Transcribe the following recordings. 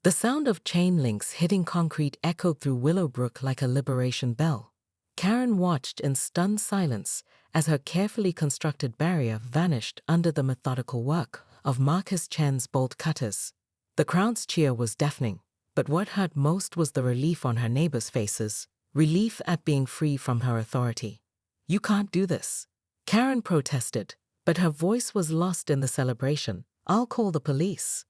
The sound of chain links hitting concrete echoed through Willowbrook like a liberation bell. Karen watched in stunned silence as her carefully constructed barrier vanished under the methodical work of Marcus Chen's bolt cutters. The crowd's cheer was deafening, but what hurt most was the relief on her neighbors' faces, relief at being free from her authority. "You can't do this," Karen protested, but her voice was lost in the celebration. "I'll call the police."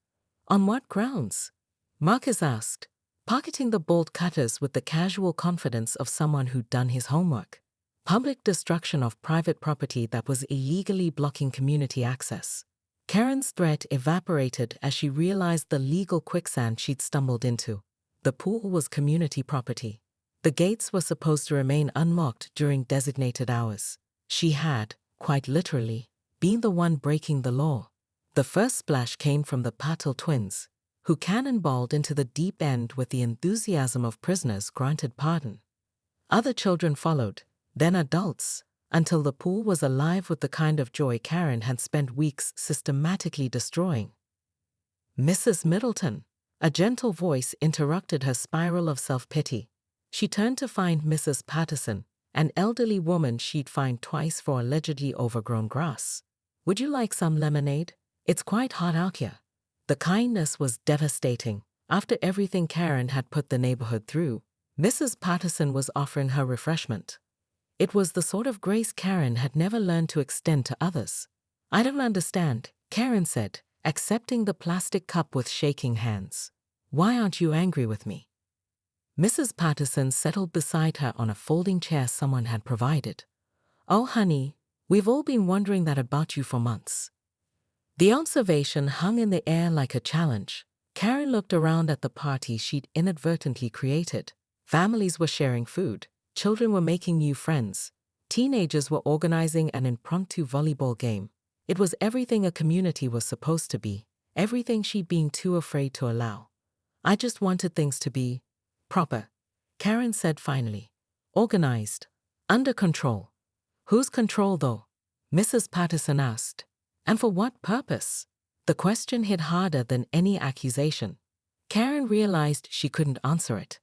"On what grounds?" Marcus asked, pocketing the bolt cutters with the casual confidence of someone who'd done his homework. "Public destruction of private property that was illegally blocking community access." Karen's threat evaporated as she realized the legal quicksand she'd stumbled into. The pool was community property. The gates were supposed to remain unlocked during designated hours. She had, quite literally, been the one breaking the law. The first splash came from the Patel twins, who cannonballed into the deep end with the enthusiasm of prisoners granted pardon. Other children followed, then adults, until the pool was alive with the kind of joy Karen had spent weeks systematically destroying. "Mrs. Middleton," a gentle voice interrupted her spiral of self-pity. She turned to find Mrs. Patterson, an elderly woman she'd fined twice for allegedly overgrown grass. "Would you like some lemonade? It's quite hot out here." The kindness was devastating. After everything Karen had put the neighborhood through, Mrs. Patterson was offering her refreshment. It was the sort of grace Karen had never learned to extend to others. "I don't understand," Karen said, accepting the plastic cup with shaking hands. "Why aren't you angry with me?" Mrs. Patterson settled beside her on a folding chair someone had provided. "Oh, honey, we've all been wondering that about you for months." The observation hung in the air like a challenge. Karen looked around at the party she'd inadvertently created. Families were sharing food. Children were making new friends. Teenagers were organizing an impromptu volleyball game. It was everything a community was supposed to be, everything she'd been too afraid to allow. "I just wanted things to be proper," Karen said finally. "Organized. Under control." "Whose control, though?" Mrs. Patterson asked. "And for what purpose?" The question hit harder than any accusation. Karen realized she couldn't answer it.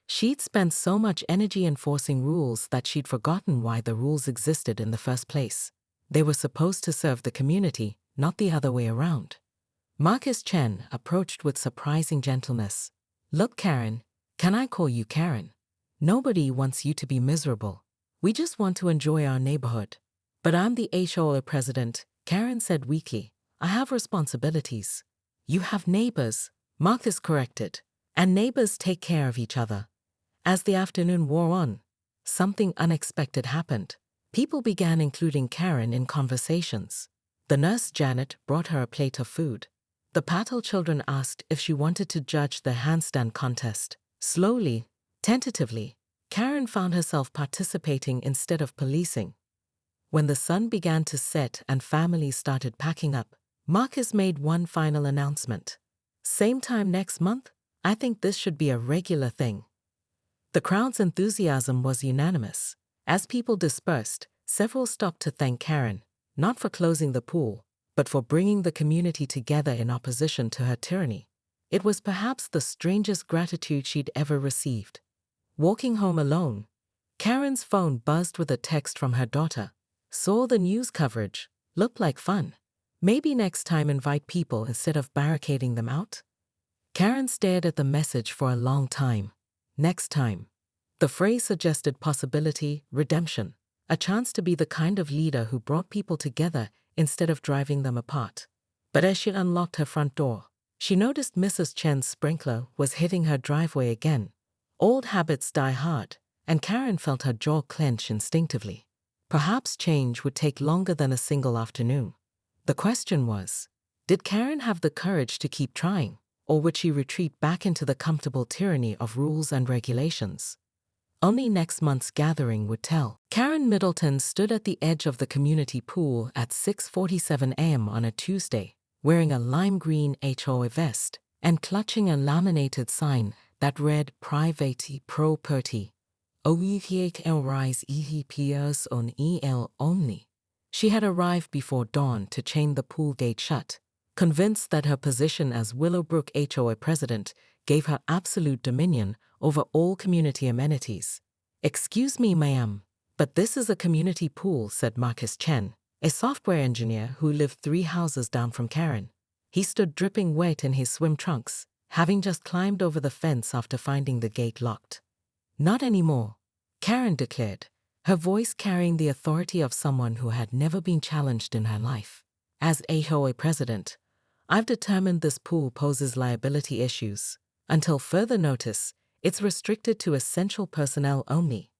She'd spent so much energy enforcing rules that she'd forgotten why the rules existed in the first place. They were supposed to serve the community, not the other way around. Marcus Chen approached with surprising gentleness. "Look, Karen, can I call you Karen? Nobody wants you to be miserable. We just want to enjoy our neighborhood." "But I'm the HOA president," Karen said weakly. "I have responsibilities." "You have neighbors," Marcus corrected, "and neighbors take care of each other." As the afternoon wore on, something unexpected happened. People began including Karen in conversations. The nurse Janet brought her a plate of food. The Patel children asked if she wanted to judge the handstand contest. Slowly, tentatively, Karen found herself participating instead of policing. When the sun began to set and families started packing up, Marcus made one final announcement. "Same time next month? I think this should be a regular thing." The crowd's enthusiasm was unanimous. As people dispersed, several stopped to thank Karen, not for closing the pool, but for bringing the community together in opposition to her tyranny. It was perhaps the strangest gratitude she'd ever received. Walking home alone, Karen's phone buzzed with a text from her daughter. "Saw the news coverage. Looked like fun. Maybe next time invite people instead of barricading them out?" Karen stared at the message for a long time. Next time. The phrase suggested possibility, redemption, a chance to be the kind of leader who brought people together instead of driving them apart. But as she unlocked her front door, she noticed Mrs. Chen's sprinkler was hitting her driveway again. Old habits die hard, and Karen felt her jaw clench instinctively. Perhaps change would take longer than a single afternoon. The question was, did Karen have the courage to keep trying, or would she retreat back into the comfortable tyranny of rules and regulations? Only next month's gathering would tell. Karen Middleton stood at the edge of the community pool at 6:47 a.m. on a Tuesday, wearing a lime green HOA vest and clutching a laminated sign that read "Private Property. Rise EPS on EL only." She had arrived before dawn to chain the pool gate shut, convinced that her position as Willowbrook HOA president gave her absolute dominion over all community amenities. "Excuse me, ma'am, but this is a community pool," said Marcus Chen, a software engineer who lived 3 houses down from Karen. He stood dripping wet in his swim trunks, having just climbed over the fence after finding the gate locked. "Not anymore," Karen declared, her voice carrying the authority of someone who had never been challenged in her life. "As HOA president, I've determined this pool poses liability issues. Until further notice, it's restricted to essential personnel only."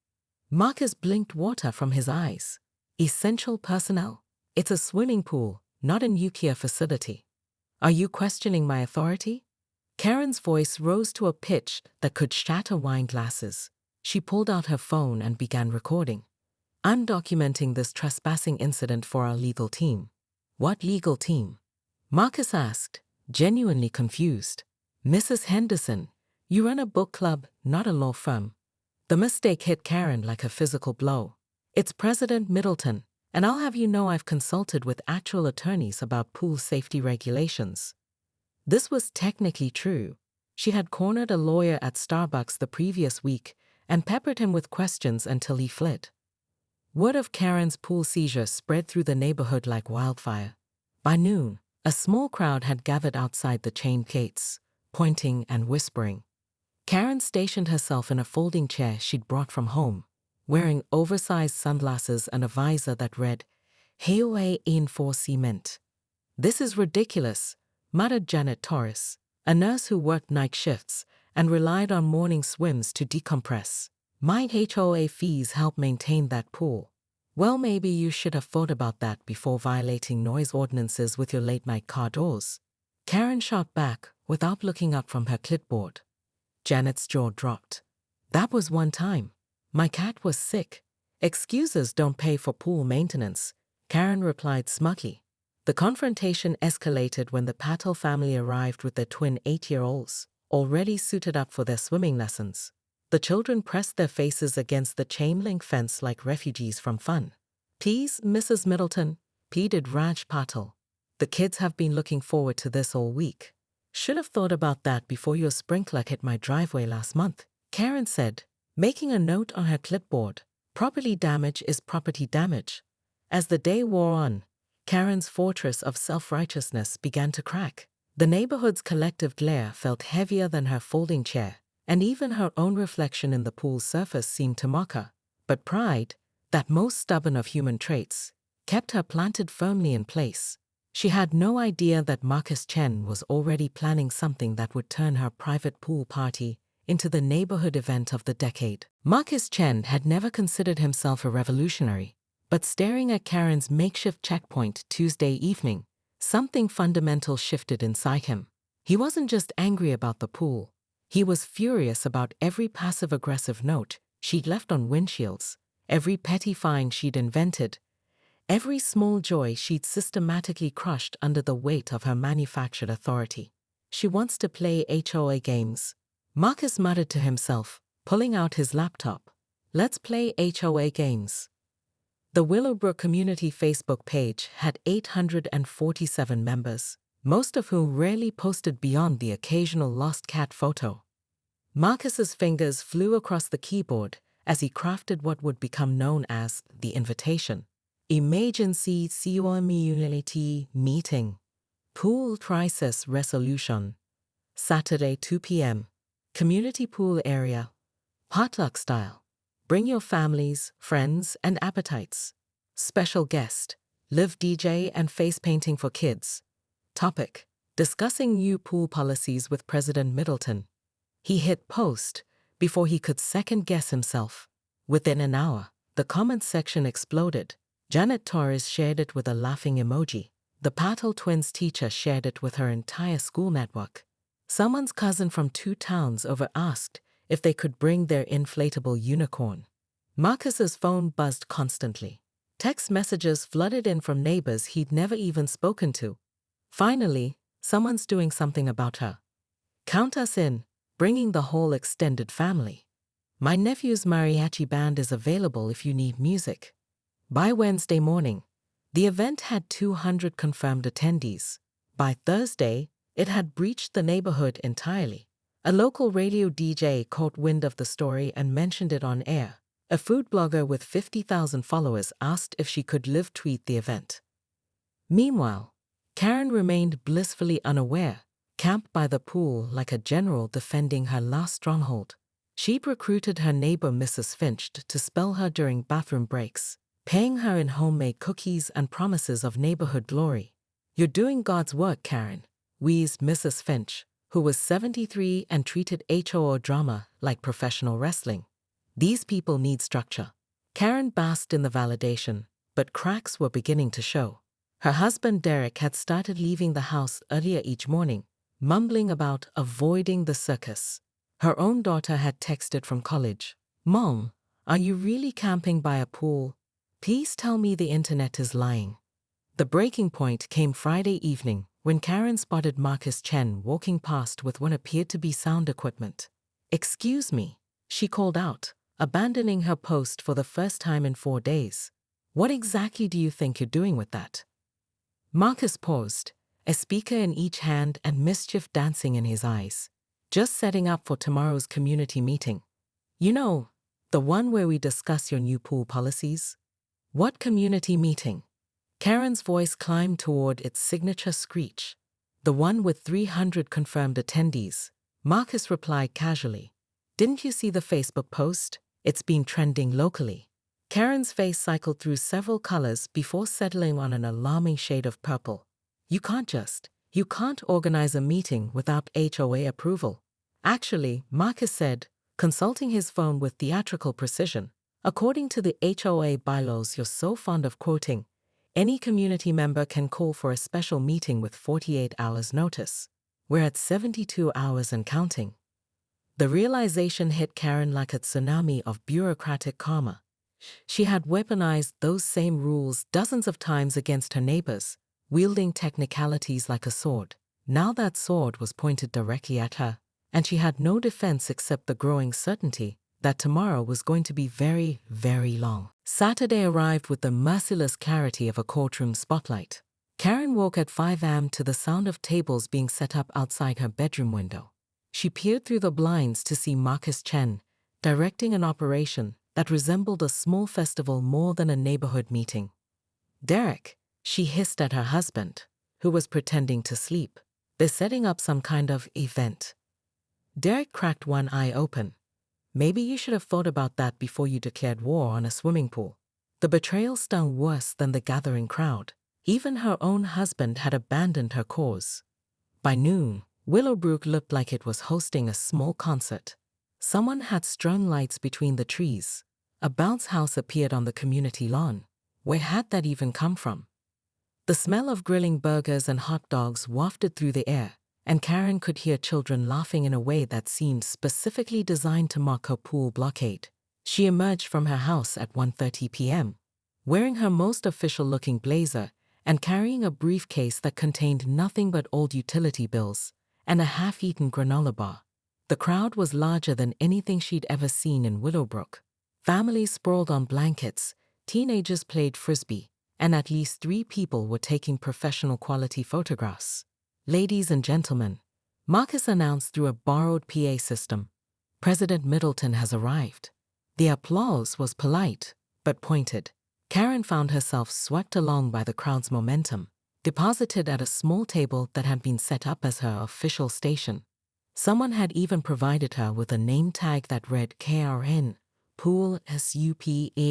Marcus blinked water from his eyes. "Essential personnel? It's a swimming pool, not a nuclear facility. Are you questioning my authority?" Karen's voice rose to a pitch that could shatter wine glasses. She pulled out her phone and began recording. "I'm documenting this trespassing incident for our legal team." "What legal team?" Marcus asked, genuinely confused. "Mrs. Henderson, you run a book club, not a law firm." The mistake hit Karen like a physical blow. "It's President Middleton, and I'll have you know I've consulted with actual attorneys about pool safety regulations." This was technically true. She had cornered a lawyer at Starbucks the previous week and peppered him with questions until he fled. Word of Karen's pool seizure spread through the neighborhood like wildfire. By noon, a small crowd had gathered outside the chained gates, pointing and whispering. Karen stationed herself in a folding chair she'd brought from home, wearing oversized sunglasses and a visor that read, "HOA Enforcement." "This is ridiculous," muttered Janet Torres, a nurse who worked night shifts and relied on morning swims to decompress. "My HOA fees help maintain that pool." "Well, maybe you should have thought about that before violating noise ordinances with your late-night car doors," Karen shot back without looking up from her clipboard. Janet's jaw dropped. "That was one time. My cat was sick. Excuses don't pay for pool maintenance," Karen replied smugly. The confrontation escalated when the Patel family arrived with their twin 8-year-olds, already suited up for their swimming lessons. The children pressed their faces against the chain-link fence like refugees from fun. "Please, Mrs. Middleton," pleaded Raj Patel. "The kids have been looking forward to this all week." "Should have thought about that before your sprinkler hit my driveway last month," Karen said, making a note on her clipboard. "Property damage is property damage." As the day wore on, Karen's fortress of self-righteousness began to crack. The neighborhood's collective glare felt heavier than her folding chair, and even her own reflection in the pool's surface seemed to mock her. But pride, that most stubborn of human traits, kept her planted firmly in place. She had no idea that Marcus Chen was already planning something that would turn her private pool party into the neighborhood event of the decade. Marcus Chen had never considered himself a revolutionary, but staring at Karen's makeshift checkpoint Tuesday evening, something fundamental shifted inside him. He wasn't just angry about the pool. He was furious about every passive-aggressive note she'd left on windshields, every petty fine she'd invented, every small joy she'd systematically crushed under the weight of her manufactured authority. "She wants to play HOA games," Marcus muttered to himself, pulling out his laptop. "Let's play HOA games." The Willowbrook Community Facebook page had 847 members, most of whom rarely posted beyond the occasional lost cat photo. Marcus's fingers flew across the keyboard as he crafted what would become known as the invitation. "Emergency community meeting. Pool crisis resolution. Saturday 2 p.m. Community pool area. Potluck style. Bring your families, friends, and appetites. Special guest, live DJ and face painting for kids." Topic: discussing new pool policies with President Middleton. He hit post before he could second-guess himself. Within an hour, the comments section exploded. Janet Torres shared it with a laughing emoji. The Patel twins' teacher shared it with her entire school network. Someone's cousin from 2 towns over asked if they could bring their inflatable unicorn. Marcus's phone buzzed constantly. Text messages flooded in from neighbors he'd never even spoken to. Finally, someone's doing something about her. "Count us in, bringing the whole extended family. My nephew's mariachi band is available if you need music." By Wednesday morning, the event had 200 confirmed attendees. By Thursday, it had breached the neighborhood entirely. A local radio DJ caught wind of the story and mentioned it on air. A food blogger with 50,000 followers asked if she could live tweet the event. Meanwhile, Karen remained blissfully unaware, camped by the pool like a general defending her last stronghold. She'd recruited her neighbor Mrs. Finch to spell her during bathroom breaks, paying her in homemade cookies and promises of neighborhood glory. "You're doing God's work, Karen," wheezed Mrs. Finch, who was 73 and treated HOO drama like professional wrestling. "These people need structure." Karen basked in the validation, but cracks were beginning to show. Her husband Derek had started leaving the house earlier each morning, mumbling about avoiding the circus. Her own daughter had texted from college, "Mom, are you really camping by a pool? Please tell me the internet is lying." The breaking point came Friday evening when Karen spotted Marcus Chen walking past with what appeared to be sound equipment. "Excuse me," she called out, abandoning her post for the first time in 4 days. "What exactly do you think you're doing with that?" Marcus paused, a speaker in each hand and mischief dancing in his eyes. "Just setting up for tomorrow's community meeting. You know, the one where we discuss your new pool policies." "What community meeting?" Karen's voice climbed toward its signature screech. "The one with 300 confirmed attendees," Marcus replied casually. "Didn't you see the Facebook post? It's been trending locally." Karen's face cycled through several colors before settling on an alarming shade of purple. You can't organize a meeting without HOA approval." "Actually," Marcus said, consulting his phone with theatrical precision, "according to the HOA bylaws you're so fond of quoting, any community member can call for a special meeting with 48 hours notice. We're at 72 hours and counting." The realization hit Karen like a tsunami of bureaucratic karma. She had weaponized those same rules dozens of times against her neighbors, wielding technicalities like a sword. Now that sword was pointed directly at her, and she had no defense except the growing certainty that tomorrow was going to be very, very long. Saturday arrived with the merciless clarity of a courtroom spotlight. Karen woke at 5 a.m. to the sound of tables being set up outside her bedroom window. She peered through the blinds to see Marcus Chen directing an operation that resembled a small festival more than a neighborhood meeting. "Derek," she hissed at her husband, who was pretending to sleep. "They're setting up some kind of event." Derek cracked one eye open. "Maybe you should have thought about that before you declared war on a swimming pool." The betrayal stung worse than the gathering crowd. Even her own husband had abandoned her cause. By noon, Willowbrook looked like it was hosting a small concert. Someone had strung lights between the trees. A bounce house appeared on the community lawn. Where had that even come from? The smell of grilling burgers and hot dogs wafted through the air, and Karen could hear children laughing in a way that seemed specifically designed to mock her pool blockade. She emerged from her house at 1:30 p.m., wearing her most official-looking blazer and carrying a briefcase that contained nothing but old utility bills and a half-eaten granola bar. The crowd was larger than anything she'd ever seen in Willowbrook. Families sprawled on blankets, teenagers played frisbee, and at least 3 people were taking professional quality photographs. "Ladies and gentlemen," Marcus announced through a borrowed PA system, "President Middleton has arrived." The applause was polite, but pointed. Karen found herself swept along by the crowd's momentum, deposited at a small table that had been set up as her official station. Someone had even provided her with a name tag that read KRN, Pool SUPEVISO.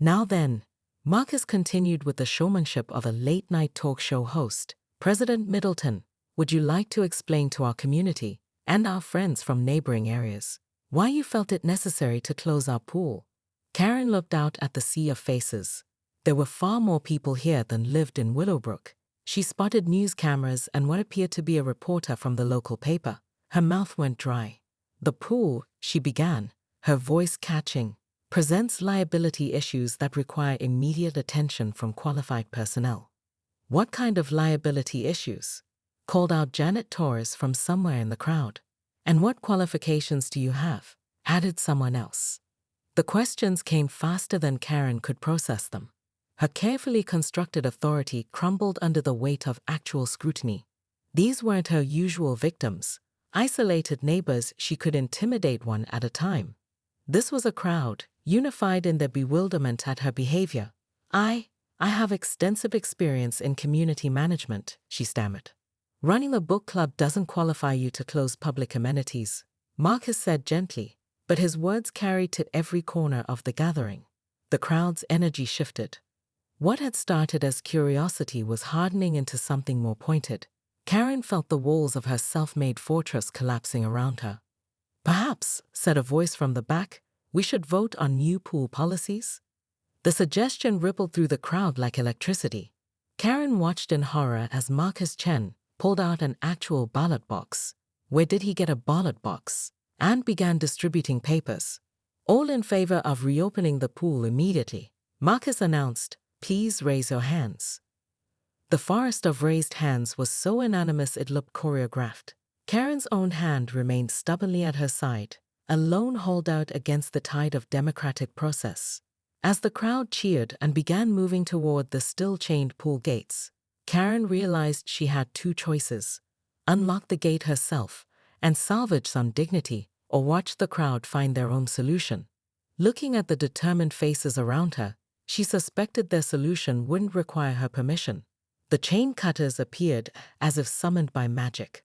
"Now then," Marcus continued with the showmanship of a late-night talk show host, "President Middleton, would you like to explain to our community and our friends from neighboring areas why you felt it necessary to close our pool?" Karen looked out at the sea of faces. There were far more people here than lived in Willowbrook. She spotted news cameras and what appeared to be a reporter from the local paper. Her mouth went dry. "The pool," she began, her voice catching, "presents liability issues that require immediate attention from qualified personnel." "What kind of liability issues?" called out Janet Torres from somewhere in the crowd. "And what qualifications do you have?" added someone else. The questions came faster than Karen could process them. Her carefully constructed authority crumbled under the weight of actual scrutiny. These weren't her usual victims, isolated neighbors she could intimidate one at a time. This was a crowd, unified in their bewilderment at her behavior. I have extensive experience in community management, she stammered. Running a book club doesn't qualify you to close public amenities, Marcus said gently, but his words carried to every corner of the gathering. The crowd's energy shifted. What had started as curiosity was hardening into something more pointed. Karen felt the walls of her self-made fortress collapsing around her. Perhaps, said a voice from the back, we should vote on new pool policies? The suggestion rippled through the crowd like electricity. Karen watched in horror as Marcus Chen pulled out an actual ballot box. Where did he get a ballot box? And began distributing papers. All in favor of reopening the pool immediately. Marcus announced, please raise your hands. The forest of raised hands was so unanimous it looked choreographed. Karen's own hand remained stubbornly at her side, a lone holdout against the tide of democratic process. As the crowd cheered and began moving toward the still-chained pool gates, Karen realized she had two choices: unlock the gate herself and salvage some dignity, or watch the crowd find their own solution. Looking at the determined faces around her, she suspected their solution wouldn't require her permission. The chain cutters appeared as if summoned by magic.